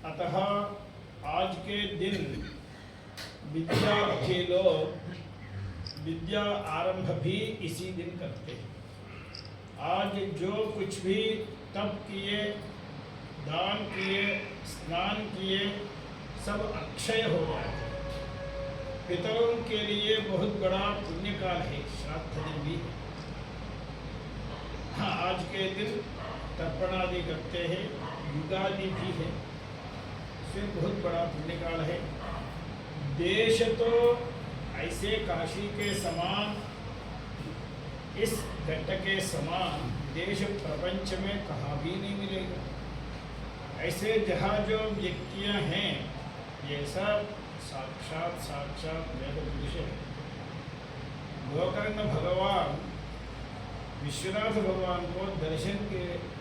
अतः आज के दिन विद्या के लोग विद्या आरंभ भी इसी दिन करते हैं। आज जो कुछ भी तप किए, दान किए, स्नान किए, सब अक्षय हो गया है। पितरों के लिए बहुत बड़ा पुण्यकाल है, श्राद्ध दिन भी है। हाँ, आज के दिन तर्पण आदि करते हैं, युगादि भी है, इससे बहुत बड़ा पुण्यकाल है। देश तो ऐसे काशी के समान, इस घट के समान देश प्रपंच में कहाँ भी नहीं मिलेगा। ऐसे जहाँ जो व्यक्तियाँ हैं ये सब साक्षात वेद पुरुष है। गोकर्ण भगवान विश्वनाथ भगवान को दर्शन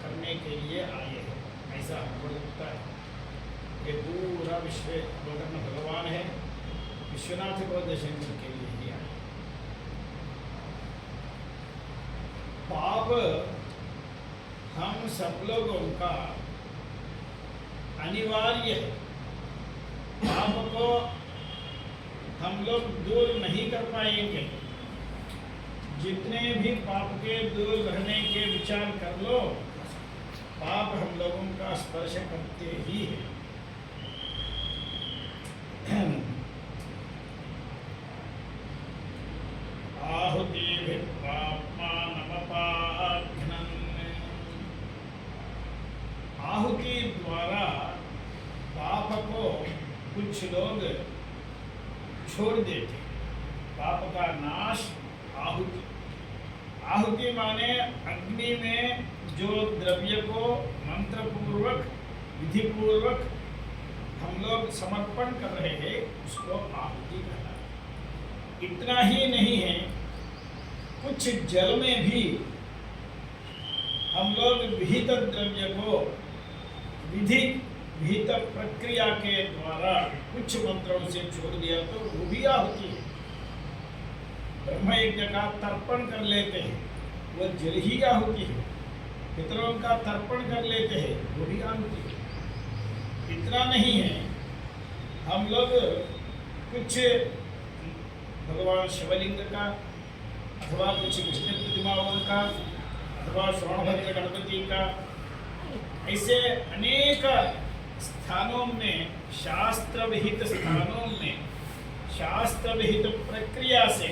करने के लिए आए हैं, ऐसा हमको लगता है कि पूरा विश्व गोकर्ण भगवान है, विश्वनाथ को दर्शन के लिए ही आए। पाप हम सब लोगों का अनिवार्य है। पाप को हम लोग दूर नहीं कर पाएंगे। जितने भी पाप के दूर रहने के विचार कर लो, पाप हम लोगों का स्पर्श करते ही है। आहुति द्वारा पाप को कुछ लोग छोड़ देते। पाप का नाश आहुति। आहुति माने अग्नि में जो द्रव्य को मंत्र पूर्वक, विधि पूर्वक हम लोग समर्पण कर रहे हैं, उसको आहुति कहता है। इतना ही नहीं है, कुछ जल में भी हम लोग विहित द्रव्य को विहित प्रक्रिया के द्वारा कुछ मंत्रों से छोड़ दिया तो वो भी आहुति है। ब्रह्म यज्ञ का तर्पण कर लेते हैं, वो जल ही आहुति है। पितरों का तर्पण कर लेते हैं, वो भी आहुति है। इतना नहीं है, हम लोग कुछ भगवान शिवलिंग का अथवा कुछ कृष्ण प्रतिमाओं का अथवा श्रवणभद्र गणपति का, ऐसे अनेक स्थानों में, शास्त्र विहित स्थानों में, शास्त्र विहित प्रक्रिया से,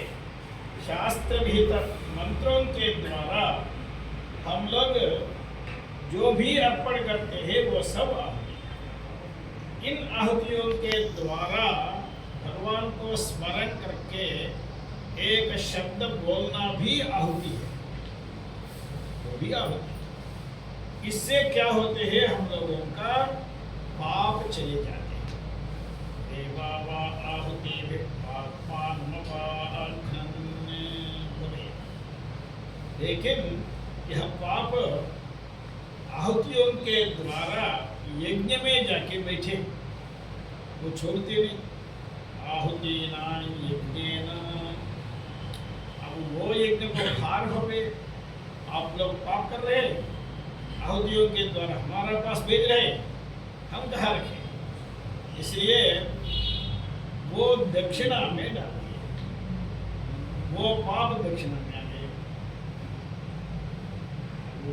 शास्त्र विहित मंत्रों के द्वारा हम लोग जो भी अर्पण करते हैं वो सब आहुति। इन आहुतियों के द्वारा भगवान को स्मरण करके एक शब्द बोलना भी आहुति है, वो भी आहुति। इससे क्या होते हैं, हम लोगों का पाप चले जाते हैं। देवा वा आहुति लेकिन यह पाप आहुतियों के द्वारा यज्ञ में जाके बैठे, वो छोड़ते नहीं। आहुति ना यज्ञ न, अब वो यज्ञ को हार हो गए, आप लोग पाप कर रहे हैं, आहुतियों के द्वारा हमारे पास भेज रहे, हम कहाँ रखें? इसलिए वो दक्षिणा में डाल दिए, वो पाप दक्षिणा में आ गए।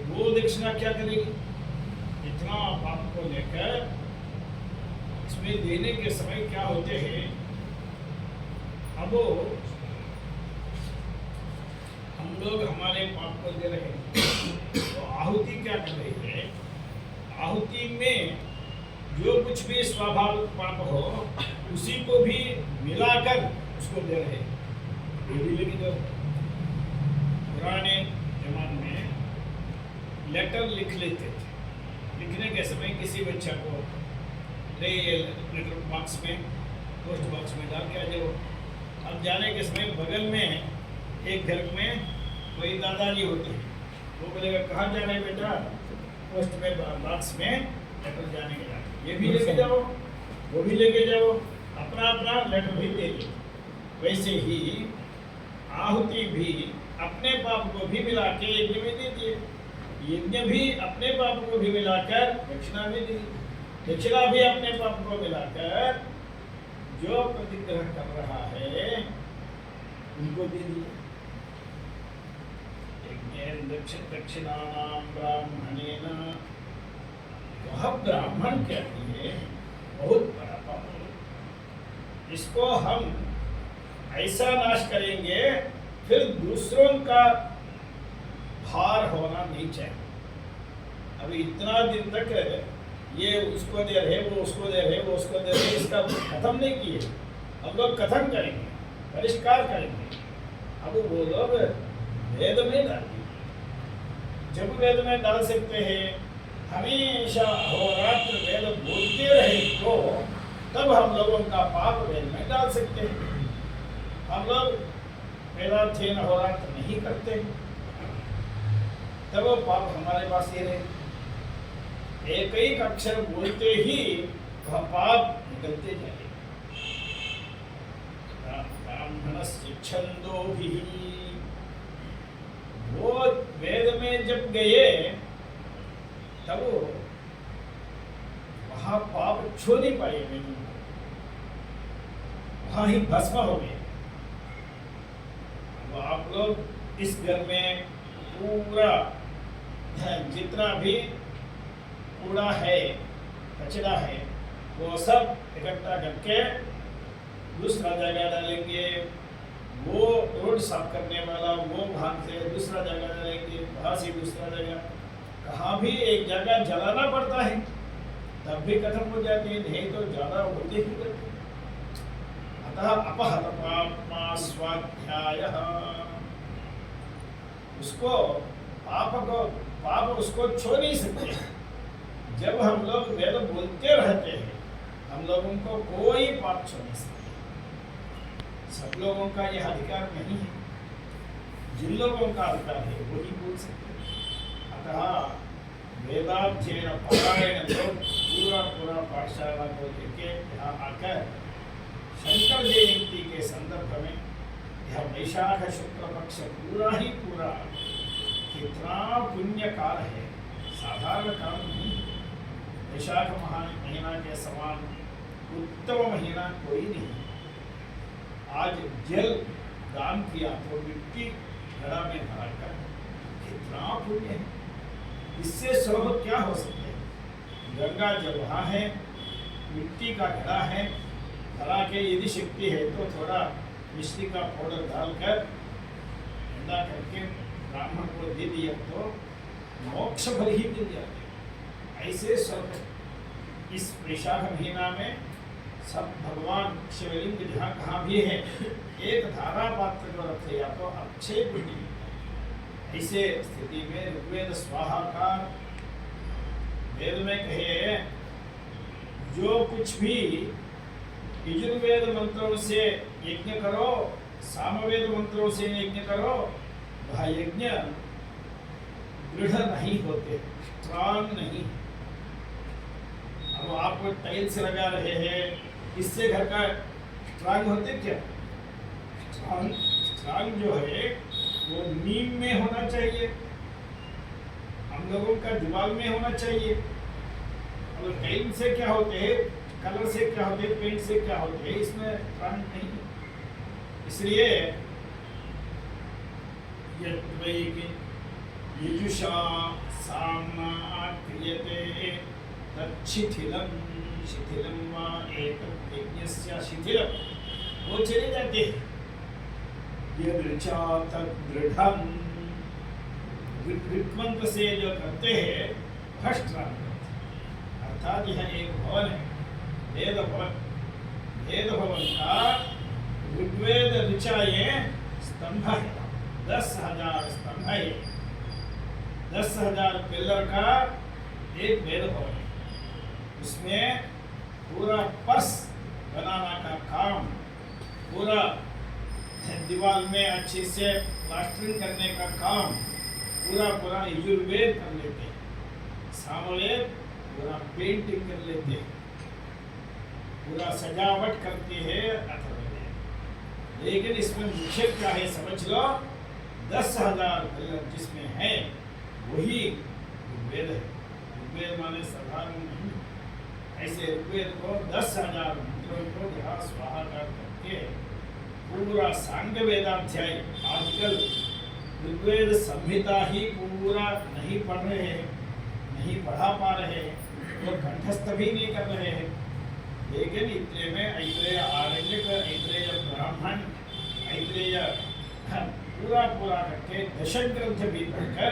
वो दक्षिणा क्या करेगी? इतना पाप को लेकर इसमें देने के समय क्या होते हैं, अब हम लोग हमारे पाप को दे रहे हैं, तो आहुति क्या कर रही है? आहुति में जो कुछ भी स्वाभाविक पाप हो उसी को भी मिलाकर उसको दे रहे हैं। ये भी लेकिन जो पुराने जमाने में लेटर लिख लेते थे, लिखने के समय किसी बच्चा को लेटर बॉक्स में, पोस्ट बॉक्स में डाल के आ जाओ। अब जाने के समय बगल में एक घर में कोई दादाजी होते हैं, वो बोलेगा कहाँ जा रहे बेटा? पोस्ट में बॉक्स में लेटर जाने के लिए, ये भी लेके जाओ, वो भी लेके जाओ, अपना अपना लेटर भी दे दो। वैसे ही आहुति भी अपने पाप को भी मिला के यज्ञ में दे दिए, यज्ञ भी अपने पाप को भी मिलाकर दक्षिणा में दे दी। दक्षिणा भी अपने पाप को मिलाकर जो प्रतिग्रह कर रहा है उनको दे दिया। दक्षिणानां ब्राह्मणेन, वह ब्राह्मण के लिए बहुत बड़ा पाप है। इसको हम ऐसा नाश करेंगे फिर दूसरों का भार होना नहीं चाहिए। अभी इतना दिन तक ये उसको दे रहे, वो उसको दे रहे, वो उसको दे रहे, इसका खत्म नहीं किए। हम लोग कथन करेंगे, परिष्कार करेंगे। अब वो लोग वेद में डालेंगे। जब वेद में डाल सकते हैं, हमेशा अहोरात्र वेद बोलते रहे तो तब हम लोगों का पाप वेद में डाल सकते हैं। हम लोग वेदाध्ययन अहोरात्र नहीं करते, तब वो पाप हमारे पास ही रहे। एक एक अक्षर बोलते ही वह पाप निकलते जाए। ब्राह्मणस्य छंदोभिः, वो वेद में जब गए तब वहां पाप छू नहीं पाए, वहां ही भस्म हो गए। अब आप लोग इस घर में पूरा जितना भी कूड़ा है, कचरा है, वो सब इकट्ठा करके दूसरा जगह डालेंगे। वो रोड साफ करने वाला वो भाग से दूसरा जगह डालेंगे, वहां से दूसरा जगह, कहाँ भी एक जगह जलाना पड़ता है, तब भी खत्म हो जाते हैं, नहीं तो ज्यादा होते ही करते। अतः अपहत पाप्मा स्वाध्यायः, उसको पाप उसको छोड़ नहीं सकते। जब हम लोग वेद बोलते रहते हैं, हम लोगों को कोई पाप छोड़ नहीं सकते। सब लोगों का यह अधिकार नहीं है, जिन लोगों का अधिकार है वही बोल सकते हैं। अतः वेदाध्ययन परायण लोग पूरा पाठशाला को लेके यहाँ आकर शंकर जयंती के संदर्भ में यह वैशाख शुक्ल पक्ष पूरा कितना पुण्य काल है, साधारण काल नहीं। वैशाख महीना के समान उत्तम महीना कोई नहीं। आज जल दान किया तो मिट्टी घड़ा में भराकर कितना पुण्य है, इससे स्वरूप क्या हो सकते हैं। गंगा जल वहाँ है, मिट्टी का घड़ा है, भरा के यदि शक्ति है तो थोड़ा मिश्री का पाउडर डालकर ठंडा करके ब्राह्मण को दे दिया तो मोक्ष भर ही मिल जाते। ऐसे सब इस वैशाख महीना में सब भगवान शिवलिंग जहाँ कहाँ भी है, एक धारा पात्र को रखे या तो अच्छे पुण्य। ऐसे स्थिति में ऋग्वेद स्वाहा का वेद में कहे, जो कुछ भी यजुर्वेद मंत्रों से यज्ञ करो, सामवेद मंत्रों से यज्ञ करो, वह यज्ञ दृढ़ नहीं होते, स्ट्रांग नहीं। अब आप टाइल्स लगा रहे हैं, इससे घर का स्ट्रांग होते क्या? स्ट्रांग जो है वो नीम में होना चाहिए, हम लोगों का दिमाग में होना चाहिए। और टाइल से क्या होते हैं, कलर से क्या होते हैं, पेंट से क्या होते हैं, इसमें स्ट्रांग नहीं। इसलिए यजुषा सामना क्रियते तच्छिथिलं शिथिलं वा एतत् यज्ञस्य शिथिलं, वो चले जाते हैं। यदृचा तद्दृढं, ऋक्मंत्र से जो करते हैं भ्रष्टान, अर्थात यह एक भवन है, वेद भवन। वेद भवन का ऋग्वेद ऋचा ये स्तंभ है, 10,000 स्तंभ है, 10,000 पिलर का एक वेद भवन है। उसमें पूरा पर्स बनाना का काम, पूरा दीवार में अच्छे से प्लास्टरिंग करने का काम पूरा यजुर्वेद कर लेते हैं, सामवेद पूरा पेंटिंग कर लेते हैं, पूरा सजावट करते हैं अथर्ववेद। लेकिन इसमें मुख्य क्या है समझ लो, 10,000 पिलर जिसमें है वही ऋग्वेद है। ऋग्वेद माने साधारण नहीं, ऐसे ऋग्वेद को 10,000 मंत्रों को यहाँ स्वाहाकार करके पूरा सांग वेदाध्याय, आजकल ऋग्वेद संहिता ही पूरा नहीं पढ़ रहे हैं, नहीं पढ़ा पा रहे हैं और कंठस्थ भी नहीं कर रहे हैं। लेकिन इतने में ऐत्रेय आरण्यक, ऐत्रेय ब्राह्मण, ऐत्रेय पूरा पूरा करके दशक ग्रंथ भी पढ़कर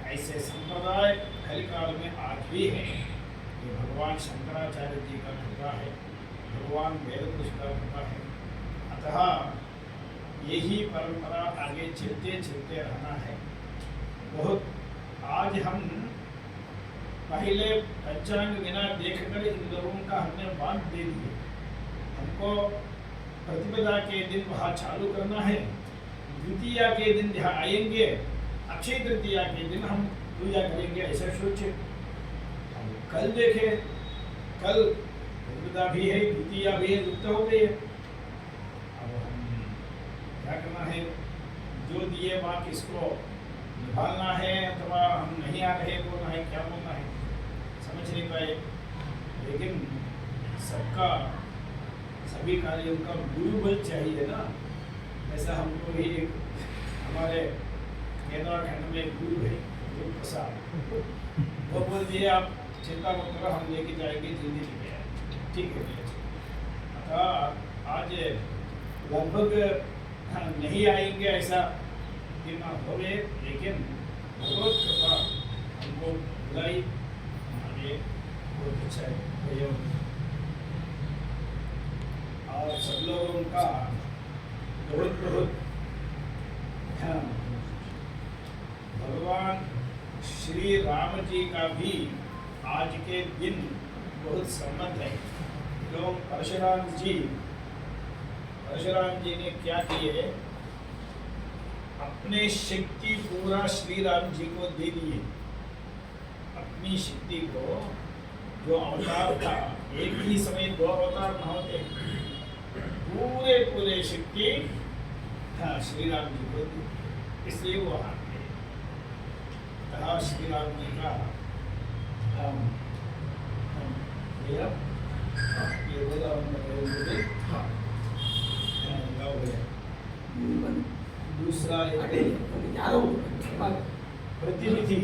ऐसे संप्रदाय कलिकाल में आज भी है। ये भगवान शंकराचार्य जी का कृपा है, भगवान वेदपुरुष का कृपा है। अतः यही परंपरा आगे चलते चलते रहना है। बहुत आज हम पहले पंचांग बिना देखकर इन लोगों का हमने बांध दे दिए। हमको प्रतिपदा के दिन वहाँ चालू करना है, द्वितीया के दिन यहाँ आएंगे, अक्षय तृतीया के दिन हम पूजा करेंगे, ऐसा सोचे। हम कल देखे, कल प्रतिपदा भी है, द्वितीया भी है, लुप्त हो गई है। अब हम क्या करना है, जो दिए बात इसको निभालना है, अथवा हम नहीं आ रहे तो ना है, क्या बोलना है समझ नहीं पाए। लेकिन सबका सभी कार्यों का गुरु बल चाहिए ना। ऐसा हमको भी एक हमारे केदार खंड में गुरु है गुरु प्रसाद, वो बोल दिए आप चिंता मत करो, हम लेके जाएंगे, जल्दी लेके आए, ठीक है भैया। अतः आज लगभग नहीं आएंगे ऐसा दिन हो गए, लेकिन भगवत कृपा हमको बुलाई, हमारे बहुत अच्छा है। और सब लोगों का बहुत बहुत भगवान श्री राम जी का भी आज के दिन बहुत संबंध है। लोग परशुराम जी ने क्या किए, अपने शक्ति पूरा श्री राम जी को दे दिए। अपनी शक्ति को, जो अवतार था, एक ही समय दो अवतार न होते, पूरे शक्ति श्री राम जी को दी, इसलिए वो हाथ गए। कहा श्री राम जी का ये बोला दूसरा प्रतिनिधि